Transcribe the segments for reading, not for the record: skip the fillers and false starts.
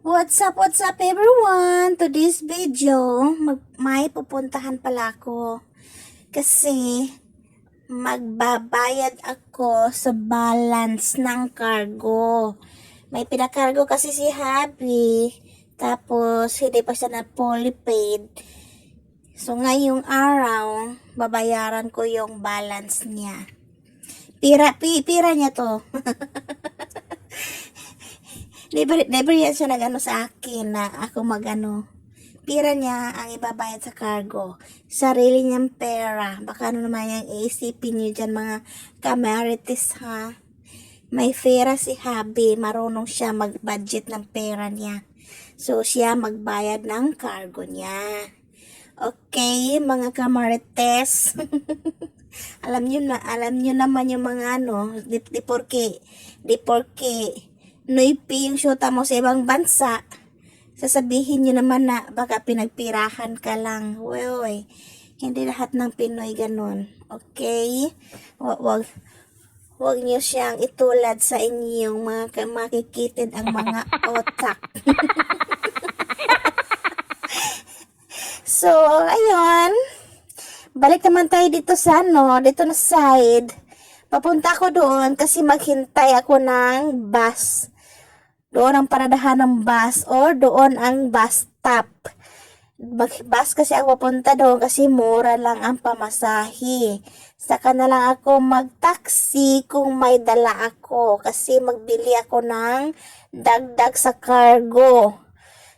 What's up everyone? To this video, may pupuntahan pala ako kasi magbabayad ako sa balance ng cargo. May pinakargo kasi si Happy, tapos hindi pa siya na fully paid. So ngayong araw, babayaran ko yung balance niya. Pira niya to. Never yan siya nagano sa akin na ako magano. Pira niya ang ibabayad sa cargo. Sarili niyang pera. Baka ano naman yung isipin niyo dyan mga kamarites ha. May pera si Habi. Marunong siya mag-budget ng pera niya. So siya magbayad ng cargo niya. Okay, mga kamarites. alam niyo naman yung mga ano, di porke noipi yung syota mo sa ibang bansa, sasabihin nyo naman na baka pinagpirahan ka lang. Uy, hindi lahat ng Pinoy ganun. Okay? Wag nyo siyang itulad sa inyong mga makikitid ang mga otak. So, ayun. Balik naman tayo dito sa dito na side. Papunta ako doon kasi maghintay ako ng bus. Doon ang paradahan ng bus or doon ang bus stop. Bus kasi ako papunta doon kasi mura lang ang pamasahe. Saka na lang ako mag-taxi kung may dala ako kasi magbili ako ng dagdag sa cargo.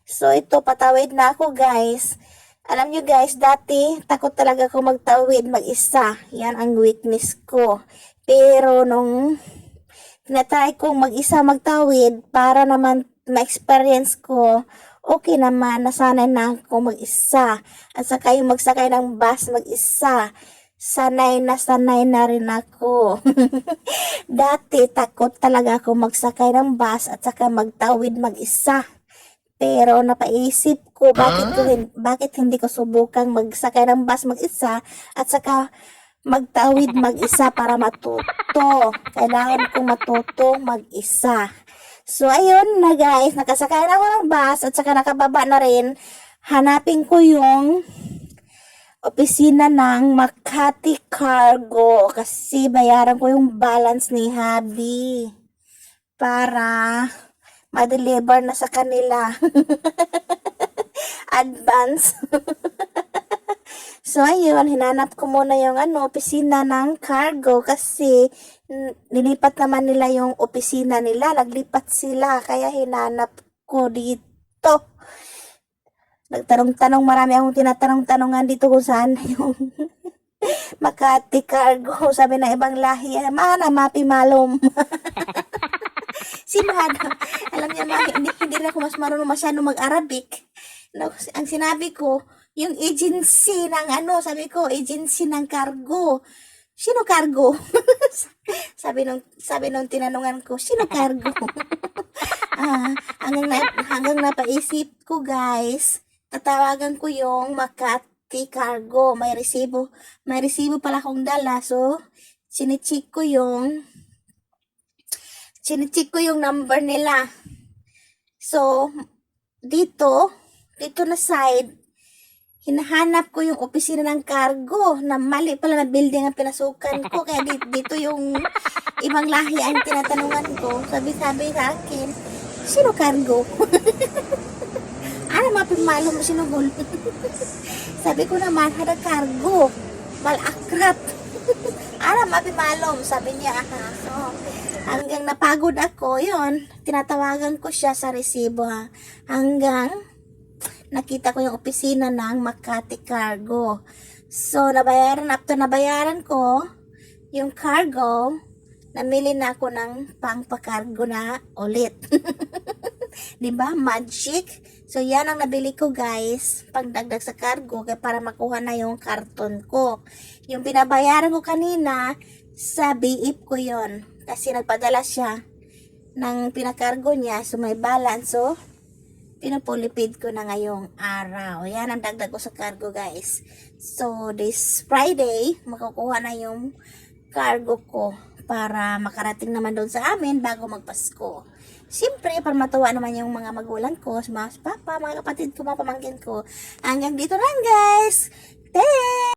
So ito, patawid na ako guys. Alam nyo guys, dati takot talaga ako magtawid mag-isa. Yan ang weakness ko. Pero nung tinatry kong mag-isa magtawid para naman ma-experience ko, okay naman, nasanay na ako mag-isa. At saka yung magsakay ng bus mag-isa, sanay na rin ako. Dati takot talaga ako magsakay ng bus at saka magtawid mag-isa. Pero napaisip ko bakit hindi ko subukang magsakay ng bus mag-isa at saka magtawid mag-isa para matuto. Kailangan kong matuto mag-isa. So, ayun na guys. Nakasakay na ako ng bus at saka nakababa na rin. Hanapin ko yung opisina ng Makati Cargo kasi bayaran ko yung balance ni Habi para ma-deliver na sa kanila. Advance. So, ayun, hinanap ko muna yung opisina ng cargo kasi nilipat naman nila yung opisina nila. Naglipat sila, kaya hinanap ko dito. Nagtanong-tanong, marami akong tinatanong-tanongan dito kung saan yung Makati Cargo. Sabi ng ibang lahi, mana, mapi malom. Si Mada, alam niya, hindi rin ako mas marunong masyado mag-Arabic. No, ang sinabi ko, yung agency ng sabi ko, agency ng cargo. Sino cargo? sabi nung tinanungan ko, sino cargo? Hanggang napaisip ko guys, tatawagan ko yung Makati Cargo. May resibo pala akong dala. So, sinicheck ko yung number nila. So, dito na side, hinahanap ko yung opisina ng cargo na mali pala na building ang pinasukan ko. Kaya dito yung ibang lahi ang tinatanungan ko. Sabi sa akin, sino cargo? Mapimalo mo sinugol. Sabi ko naman, hada cargo. Malakrap. Mapimalom, sabi niya. So, hanggang napagod ako, yon, tinatawagan ko siya sa resibo hanggang nakita ko yung opisina ng Makati Cargo. So, after nabayaran ko yung cargo, namili na ako ng pangpakargo na ulit. Diba? Magic. So, yan ang nabili ko guys, pagdagdag sa cargo para makuha na yung karton ko. Yung binabayaran ko kanina, sa BIP ko yon kasi nagpadala siya ng pinakargo niya, so may balance. So, pinupulipid ko na ngayong araw. Yan ang dagdag ko sa cargo guys. So, this Friday, makukuha na yung cargo ko para makarating naman doon sa amin bago magpasko. Siyempre, para matuwa naman yung mga magulang ko, mga papa, mga kapatid ko, mga pamangkin ko. Hanggang dito lang guys. Thanks!